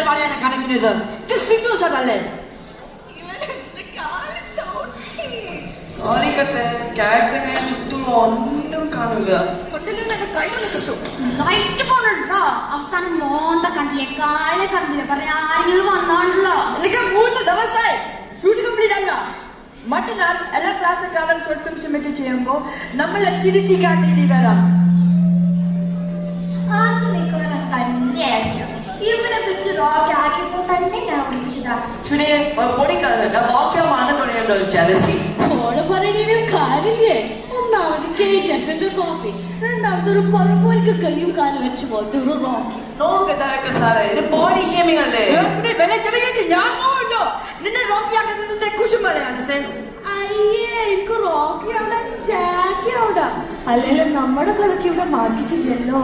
പറയാണ് കളിക്കുന്നത്. ഇത് സിംഗിൾ ഷോട്ട് അല്ലേ? സോറി കട്ടെ, ക്യാരക്ടറിനെ ചുറ്റും ഒന്നും കാണില്ല. ലൈറ്റ് പോണോ അവസാനം മോന്ത കണ്ടില്ലേ, കാളെ കണ്ടില്ലേ, പറയാ ആരെങ്കിലും വന്നാണല്ലോ. എനിക്ക് 3 ദിവസമായി ഷൂട്ട് കംപ്ലീറ്റ് അല്ല. മറ്റന്നാൾ എല്ലാ ക്ലാസ്സെക്കാളും ഷോർട്ട് ഫിലിം സബ്മിറ്റ് ചെയ്യുമ്പോൾ നമ്മൾ ചിരിച്ചി കാട്ടേണ്ടി വരാം. ആദ്യമേ തന്നെയായിരിക്കും ഇവനെ പറ്റി റോക്ക് ആക്കിയപ്പോൾ തന്നെ ഞാൻ ഓർപ്പിച്ചതാ. ഓള് പറയുന്നതിനും കാര്യമില്ലേ? ഒന്നാമത് KGF കോപ്പി, രണ്ടാമത്തെ ഒരു പഴമ്പോലിക്ക് കയ്യും കാലും വെച്ച് പോലത്തെ ഒരു റോക്കി. അയ്യേ, എനിക്ക് റോക്കി അവിടെ ജാക്കി അവിടെ. അല്ലെങ്കിലും നമ്മുടെ കഥയ്ക്ക് ഇവിടെ മാർക്കറ്റില്ലല്ലോ.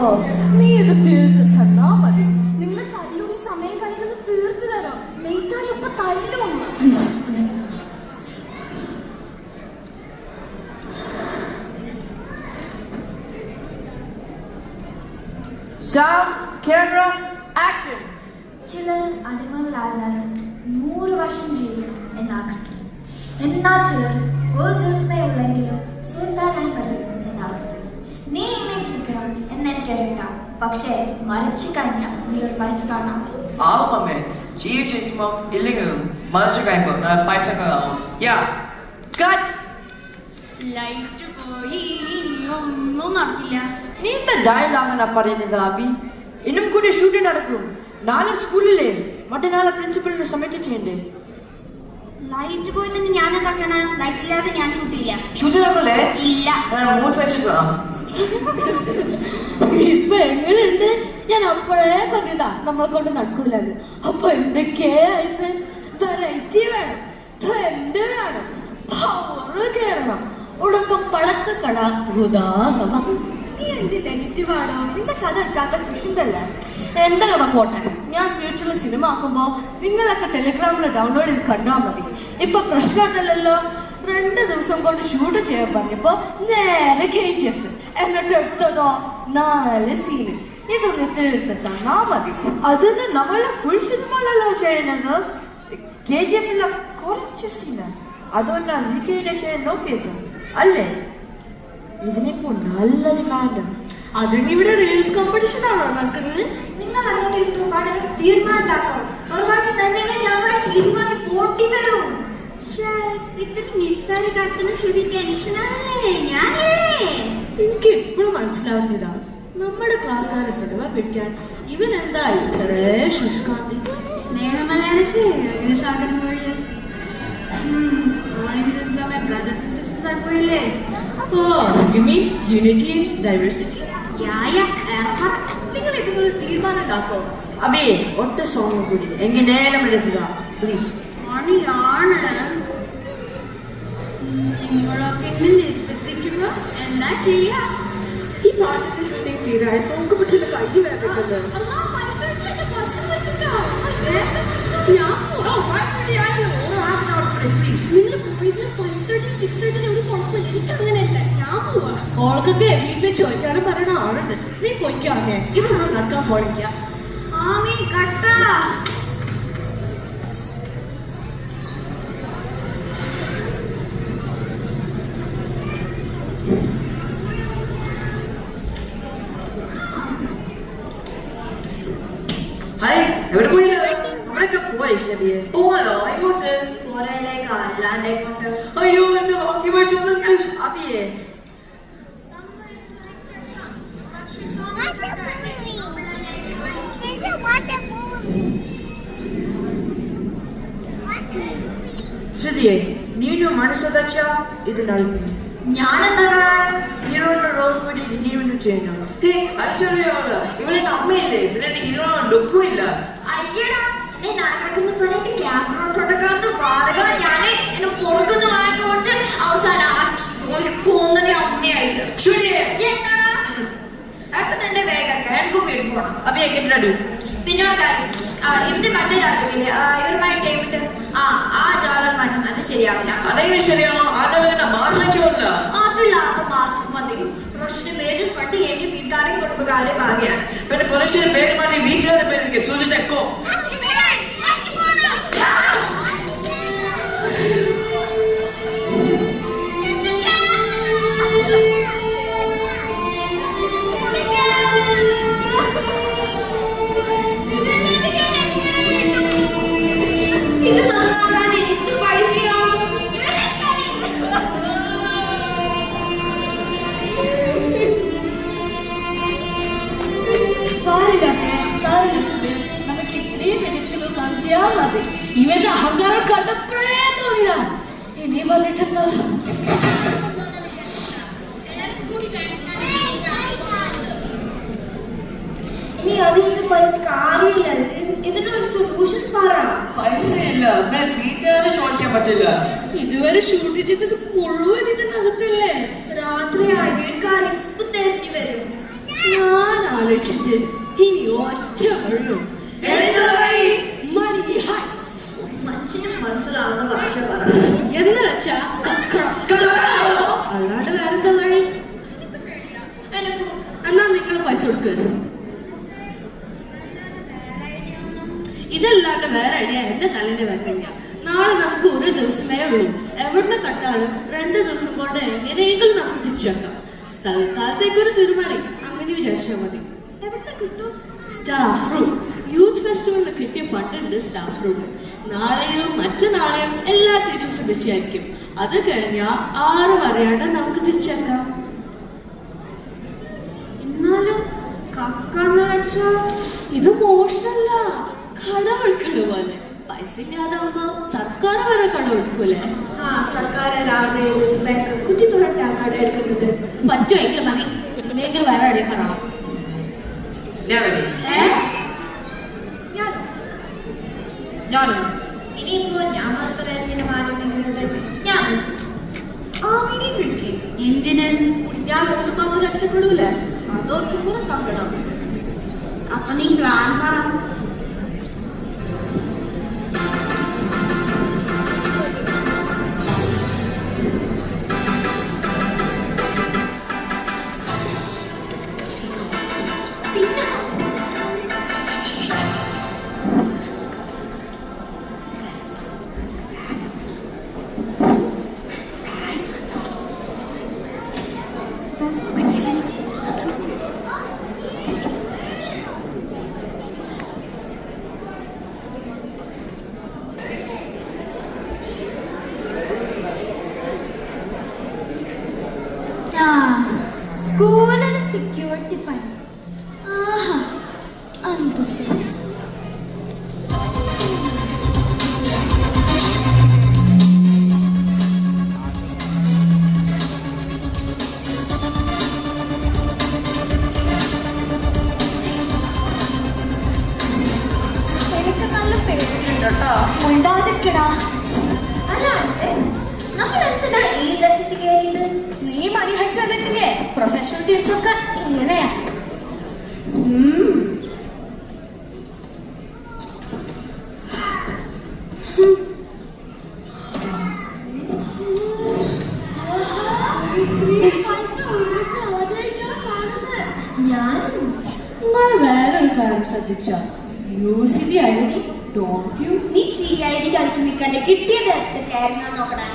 നീ ഇത് തീർത്ത് തന്നാ മതി. നിങ്ങൾ തല്ലൂടി സമയം കഴിയുന്നത് തീർത്ത് തരാം. ലേറ്റാലും ഇപ്പൊ തല്ലും. Sound, camera, action. ചിലർ അടിമകളായാൽ 100 വർഷം ജീവിക്കണം എന്നാഗ്രഹിക്കും. എന്നാൽ ചിലർ ഒരു ദിവസമേ ഉള്ളെങ്കിലും സുൽത്താനായി പഠിക്കണം എന്നാഗ്രഹിക്കും. നീ എന്നെ ജീവിക്കണം എന്നെനിക്കറിയാം, പക്ഷേ മരിച്ചു കഴിഞ്ഞാൽ നീ ഒരു പൈസ കാണാം. ആവുമേ, ജീവിച്ചിരിക്കുമ്പോ ഇല്ലെങ്കിലും മരിച്ചു കഴിയുമ്പോ പൈസ കാണാം. ലൈറ്റ് പോയി, ഒന്നും നടക്കില്ല. നീ എന്താ ഡയലോഗാണ് പറയുന്നത് അബി? ഇന്നും കൂടി ഷൂട്ടിംഗ് നടക്കും. നാളെ സ്കൂളിലെ മറ്റന്നാളെ പ്രിൻസിപ്പലിന് സബ്മിറ്റ് ചെയ്യണ്ടേ? ലൈറ്റ് പോയി തന്നെ ഞാൻ എന്താക്കാനാ? ലൈറ്റ് ഇല്ലാതെ ഞാൻ ഷൂട്ട് ചെയ്യില്ല. ഷൂട്ട് നടക്കല്ലേ? ഇല്ല. ഇപ്പൊ എങ്ങനെയുണ്ട്? ഞാൻ അപ്പോഴേ പറഞ്ഞതാ നമ്മളെ കൊണ്ട് നടക്കൂലെന്ന്. അപ്പൊ എന്തൊക്കെയായിരുന്നു? വെറൈറ്റി വേണം, ട്രെൻഡ് വേണം, പവർ കയറണം, ഉടക്കം പഴക്കക്കട ഉദാഹരണം. നീ എന്ത് നെഗറ്റീവ് ആണോ? നിന്റെ കഥ എടുക്കാത്ത കൃഷിണ്ടല്ലേ? എന്റെ കഥ പോട്ടെ, ഞാൻ ഫ്യൂച്ചറിൽ സിനിമ ആക്കുമ്പോ നിങ്ങളൊക്കെ ടെലിഗ്രാമിൽ ഡൗൺലോഡ് ചെയ്ത് കണ്ടാൽ മതി. ഇപ്പൊ പ്രശ്നമല്ലല്ലോ. 2 ദിവസം കൊണ്ട് ഷൂട്ട് ചെയ്യാൻ പറഞ്ഞപ്പോ നേരെ KGF, എന്നിട്ട് എടുത്തതോ 4 സീന്. ഇതൊന്ന് തീർത്ത് തന്നാ മതി. അതിന് നമ്മളെ ഫുൾ സിനിമയിലല്ലോ ചെയ്യുന്നത്. KGF കുറച്ച് സീന അതുകൊണ്ടാണ് റീക്രിയേറ്റ് ചെയ്യാൻ നോക്കിയത് അല്ലേ? ഇതിനിപ്പോ നല്ല ഡിമാൻഡ്. അതിനിവിടെ റീൽസ് കോമ്പറ്റീഷൻ ആണോ നടക്കുന്നത്? നിങ്ങൾ അങ്ങോട്ട് തീരുമാനം ഒരുപാട് ഞങ്ങളുടെ പോട്ടി തരും. ഇത്ര നിസ്സാര കാര്യത്തിന് ശ്രുതി ടെൻഷനാണല്ലേ? എനിക്ക് എപ്പോഴും മനസ്സിലാവുന്നതാ, നമ്മുടെ ക്ലാസ്സുകാരെ സിനിമ പിടിക്കാൻ ഇവൻ എന്താ ഇത്ര ശുഷ്കാന്തി? സ്നേഹമല്ലാതെ സാഗരം വഴി പോയില്ലേ? Oh, you mean unity in diversity? നിങ്ങൾ ഇതിനൊരു തീരുമാനം ഉണ്ടാക്കോ? അബി ഒറ്റ സോങ് കൂടി എങ്ങനെയാലും പ്ലീസ്. ആണ് നിങ്ങളൊക്കെ എന്നെ നിർബന്ധിക്കുമ്പോ എന്താ ചെയ്യാ? ഈ പാട്ടിന്റെ തീരായി നമുക്ക് പിടിച്ചിട്ട് കൈ വേദനിക്കുന്നത്. നിങ്ങൾ ബോയ്സിന് 5:30, 6:30 ഒരു കുഴപ്പമില്ല. എനിക്ക് അങ്ങനെയല്ല, ഞാൻ പോവാ. ഓൾക്കൊക്കെ വീട്ടിൽ ചോദിക്കാനും പറയണ ആളുണ്ട്. നീ പൊയ്ക്കാമേ, ഇതൊന്നും നടക്കാൻ പോണില്ല. ആമി കട്ട ഹായ്, എവിടെ പോയില്ല? അവിടെയൊക്കെ പോയി ഷബിയെ. പോവാനോ? എങ്ങോട്ട്? പുറയിലേക്ക് അല്ലാണ്ടേക്കൊണ്ട്. അയ്യോ, എന്റെ ബാക്കി വർഷം അബിയെ ശ്രുതിയെ ನೀನು ಮನಸ್ಸದಚ್ಚ ಇದು ನಲ್ಕು ഞാനെന്താ ഹീറോയുടെ റോൾ കൂടി നീನು ചെയ്യണം. ഇവളുടെ അമ്മയില്ലേ? ഇവരുടെ ഹീറോ ലുക്കും ഇല്ല. അയ്യടാ, എന്നെ നായകന്ന് പറഞ്ഞിട്ട് ക്യാമറ കൊടുക്കാണ്ട് വാടക ഞാന് എന്നെ പുറത്തുനിന്ന് വാങ്ങിക്കൊണ്ട് അവസാനം കൊന്നനെ അമ്മയായിട്ട്. എന്താടാ അപ്പൊ നിന്റെ വേഗം എനിക്ക് വീട്ടിൽ പോണം. അബിയെ ഗെറ്റ് റെഡി. പിന്നെ ഒരു കാര്യം, ഇന്ന് മറ്റേ രാത്രിയില് ഇവരുമായി ടൈമിട്ട് ആ ഡോളർ മാറ്റം അത് ശരിയാവില്ല. അതില്ലാത്ത മാസ്ക് മതി. പ്രൊഡക്ഷന്റെ മേജർ ഫണ്ട് എന്റെ വീട്ടുകാരെ കുടുംബക്കാരെ ഭാഗ്യാണ്. പിന്നെ പ്രൊഡക്ഷന്റെ പേര് മാറ്റി വീട്ടുകാരുടെ പേര് സൂചിച്ചോ. മതി. ഇവന്റെ അഹങ്കാരം കണ്ടപ്പോഴേ തോന്നിയതാ. ഇനി പറഞ്ഞിട്ടെന്താ? ഇനി അതിന്റെ പോയിട്ട് കാര്യമില്ല. ഇതിനൊരു സൊല്യൂഷൻ പറ. പൈസയില്ല, ഇവിടെ വീട്ടുകാരെ ചോദിക്കാൻ പറ്റില്ല. ഇതുവരെ ഷൂട്ട് ചെയ്തത് മുഴുവൻ ഇതിനകത്തല്ലേ? രാത്രിയായി വീട്ടുകാർ ഇപ്പൊ തെരഞ്ഞു വരും. ഞാൻ ആലോചിച്ചിട്ട് ഇനി ഒറ്റ വഴിയോ, മണി ഹൈസ്റ്റ്. മനുഷ്യന് മനസ്സിലാവുന്ന ഭാഷ പറ. എന്ന് വെച്ചാ അല്ലാണ്ട് വേറെന്താ വഴി? എനക്കും എന്നാ നിങ്ങൾ പൈസ കൊടുക്കുക. ഇതല്ലാണ്ട് വേറെ ഐഡിയ എന്റെ തലയിൽ വരുന്നില്ല. നാളെ നമുക്ക് ഒരു ദിവസമേ ഉള്ളൂ. എവിടുന്ന് കട്ടാലും 2 ദിവസം കൊണ്ട് എങ്ങനെയെങ്കിലും നമുക്ക് തിരിച്ചേക്കാം. തൽക്കാലത്തേക്ക് ഒരു തീരുമാനം അങ്ങനെ വിചാരിച്ചാൽ മതി. എവിടെ കിട്ടും? Staff room. യൂത്ത് ഫെസ്റ്റിവലിന് കിട്ടിയ ഫണ്ട് ഉണ്ട് സ്റ്റാഫ് റൂമിൽ. നാളെയും മറ്റന്നാളെയും എല്ലാ ടീച്ചേഴ്സും ബിസി ആയിരിക്കും. അത് കഴിഞ്ഞാൽ 6 വരെയാണ് നമുക്ക് തിരിച്ചേക്കാം. എന്നാലും കക്കാന്ന് വെച്ചാ ഇത് മോഷണല്ല, കടമെടുക്കണ പോലെ. പൈസ ഇല്ലാതാവുമ്പോ സർക്കാർ വരെ കടമെടുക്കൂലേ? സർക്കാർ ബാങ്ക് കുറ്റി തുറട്ടാ കട എടുക്കുന്നത്. പറ്റുമെങ്കിൽ മതി, ഇല്ലെങ്കിൽ വേറെ അടി പറ. ഞാൻ വരും. ഞാനും ഇനിയിപ്പോ ഞാൻ മാത്രം എന്തിനു മാറി നിൽക്കുന്നത്? ഞാൻ എന്തിന്? ഞാൻ ഒരു മാത്രം രക്ഷപ്പെടൂലേ? അതോർക്കും കൂടെ സങ്കടം. അപ്പൊ നീ പ്ലാൻ പറ. സ്കൂളിന് സെക്യൂരിറ്റി പണി. ആഹാ, അന്തസ്സ്. എനിക്ക് നല്ല പേടിയുണ്ട് കേട്ടോ. ഉണ്ടാതിരിക്കടാ. അല്ല നമ്മൾ എന്തിനാ ഈ ഡ്രസ്സിട്ട് കയറിയത്? നീ മണി ഹൈസ്റ്റ് വന്നിട്ടില്ലേ? പ്രൊഫഷണൽ ടീംസ് ഒക്കെ ഇങ്ങനെയാ. നിങ്ങൾ വേറൊരു കാര്യം ശ്രദ്ധിച്ചോ? Use the identity, don't you? നീ ഫ്രീ ആയിട്ട് കളിച്ചു നിൽക്കണ്ടേ? കിട്ടിയത് എടുത്ത് കയറുന്ന നോക്കടാ.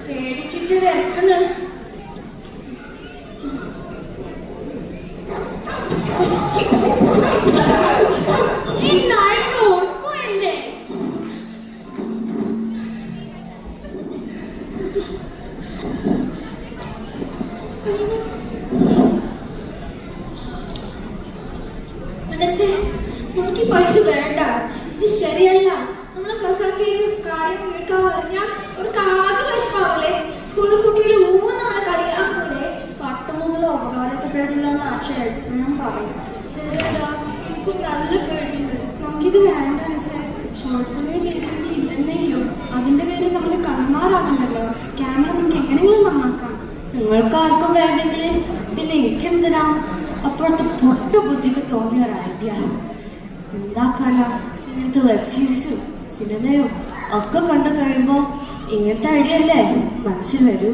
പേടിച്ചിട്ട് വരക്കുന്നത്. എനിക്ക് പൈസ വേണ്ട. ഇത് ശരിയല്ല. നമ്മളെ കാക്കാക്ക് കാര്യം വീട്ടാ അറിഞ്ഞാൽ ഒരു കാക വിഷമാവല്ലേ? സ്കൂളിൽ കുട്ടികൾ നമ്മളെ കളിയാക്കൂലേ? കട്ടുമുതൽ ഉപകാരപ്പെട്ടില്ല ആക്ഷേപം പറയും. ശരിയടാ, എനിക്ക് നല്ല പേടിയുണ്ട്. നമുക്കിത് വേണ്ട നിസേ. ഷോർട്ട് ഫിലിം ചെയ്തെങ്കിൽ ഇല്ലെന്നേ ഇല്ലൂ. അതിന്റെ പേരിൽ നമ്മൾ കണ്ണാറാകണ്ടല്ലോ. ക്യാമറ നമുക്ക് എങ്ങനെയെങ്കിലും നന്നാക്കാം. നിങ്ങൾക്ക് ആർക്കും വേണ്ടെങ്കിൽ പിന്നെ എനിക്കെന്തിനാ? അപ്പോഴത്തെ പൊട്ടു ബുദ്ധിക്ക് തോന്നിയ ഒരു ഐഡിയ. എന്താക്കാനാ? ഇങ്ങനത്തെ വെബ് സീരീസും സിനിമയും ഒക്കെ കണ്ടു കഴിയുമ്പോൾ ഇങ്ങനത്തെ ഐഡിയ അല്ലേ മനസ്സിൽ വരൂ.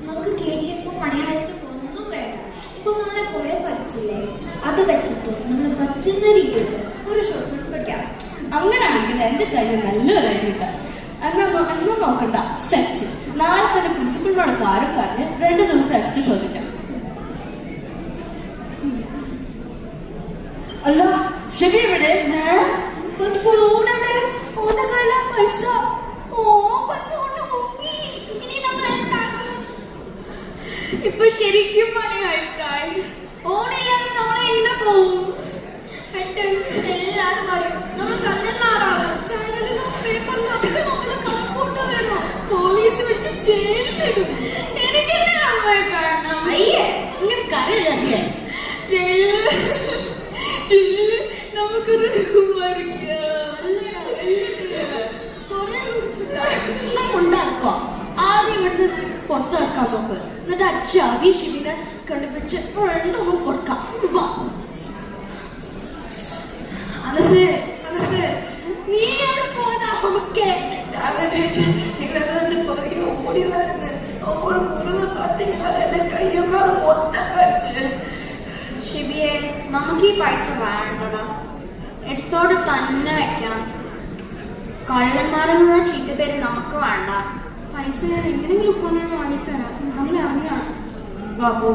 നമുക്ക് KGF-ഉം മണി ഹൈസ്റ്റും ഒന്നും വേണ്ട. ഇപ്പം നമ്മളെ കുറെ പഠിച്ചില്ലേ? അത് വെച്ചിട്ട് നമ്മൾ പറ്റുന്ന രീതിയിൽ ഒരു ഷോർട്ട് ഫിലിം പഠിക്കാം. അങ്ങനെയാണെങ്കിൽ എൻ്റെ കയ്യിൽ നല്ലൊരു ഐഡിയ ഉണ്ട്. അന്നും നോക്കണ്ട, സെറ്റ്. നാളെ തന്നെ പ്രിൻസിപ്പളിനോട് കാര്യം പറഞ്ഞ് 2 ദിവസം എക്സ്ട്രാ ചോദിക്കാം. അല്ല ഷെബി എവിടെ? ഓന്റെ കയ്യിലാ പൈസ. പൈസ കൊണ്ട് മുങ്ങി. ഇനി നമ്മൾ എന്താക്കും? ഇപ്പൊ ശരിക്കും മണി ഹൈസ്റ്റായി. ഓണില്ലാതെ നമ്മളെ എങ്ങനെ പോവും? പെട്ടെന്ന് എല്ലാവരും പറയും നമ്മൾ കണ്ണെന്നാറാവും. ചാനലിൽ ജയിലിലിടും. എനിക്കെന്റെ അമ്മയെ കാണണം. അയ്യേ ഇങ്ങനെ കരയില്ലേ? നമുക്കൊരു ഉണ്ടാക്കോ ആദ്യം ഇവിടുന്ന് പുറത്ത് വെക്കാൻ നോക്ക്. എന്നിട്ട് അച്ഛാദി ശിവിനെ കണ്ടുപിടിച്ച് രണ്ടൊന്നും കൊടുക്കാം. മനസ്സേ മനസ്സേ നീ എവിടെ പോയതാ? നമുക്ക് ചേച്ചി നിങ്ങളുടെ പുറകെ ഓടി വരുന്നത് നോക്കോട് മുഴുവൻ പട്ടികളെ എന്റെ കയ്യൊക്കെ മൊത്തം കഴിച്ച്. ഷിബിയെ നമുക്ക് ഈ പൈസ വേണ്ടടാ, എടുത്തോട് തന്നെ വെക്കാം. കള്ളന്മാരെന്നുള്ള ചീത്ത പേര് നമുക്ക് വേണ്ട. പൈസ ഞാൻ എങ്ങനെയെങ്കിലും ഉപ്പാനോട് വാങ്ങിത്തരാം, നമ്മൾ ഇറങ്ങാം. ബാബു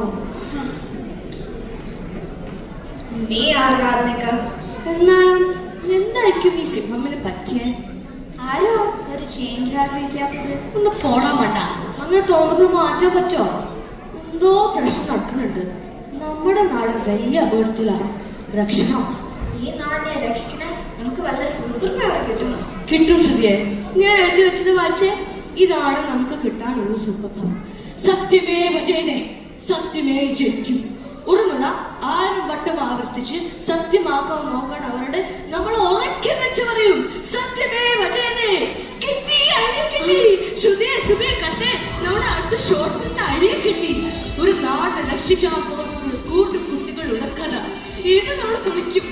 നീ ആറ് നിൽക്കാം. എന്നാലും എന്തായിരിക്കും ഈ സിംഹമ്മന് പറ്റിയേ? ആരോ ഒരു ചേഞ്ച് ആഗ്രഹിക്കാത്തത്. ഒന്ന് പോടാൻ വേണ്ട. അങ്ങനെ തോന്നുമ്പോൾ മാറ്റാൻ പറ്റോ? എന്തോ പ്രശ്നം നടക്കുന്നുണ്ട്. നമ്മുടെ നാട് വലിയ അപകടത്തിലാണ്. രക്ഷണം ഈ നാടിനെ രക്ഷിക്കണ നമുക്ക് വല്ല സൂപ്പർ പവർ കിട്ടും. കിട്ടും. ശ്രുതിയെ ഞാൻ എഴുതി വെച്ചത് വായിച്ചേ. ഇതാണ് നമുക്ക് കിട്ടാനുള്ള സൂപ്പർ പവർ. സത്യമേ ജയതേ, സത്യമേ ജയിക്കും. ഒരു നുണ 1000 വട്ടം ആവർത്തിച്ച് സത്യമാക്കാൻ നോക്കാൻ അവരോട് നമ്മൾ ഉറക്കെ വെച്ച് പറയും സത്യമേ ജയതേ. കിട്ടി, അരിയെ കിട്ടി. ശ്രുതിയെ സുബിയെ കണ്ടേ, നമ്മുടെ അടുത്ത ഷോർട്ട് ഫിലിമിന്റെ അരിയെ കിട്ടി. ഒരു നാട് രക്ഷിക്കാൻ പോകുന്ന കൂട്ടുകുട്ടികളുടെ കഥ. ഇത് നമ്മൾ കുളിക്കും.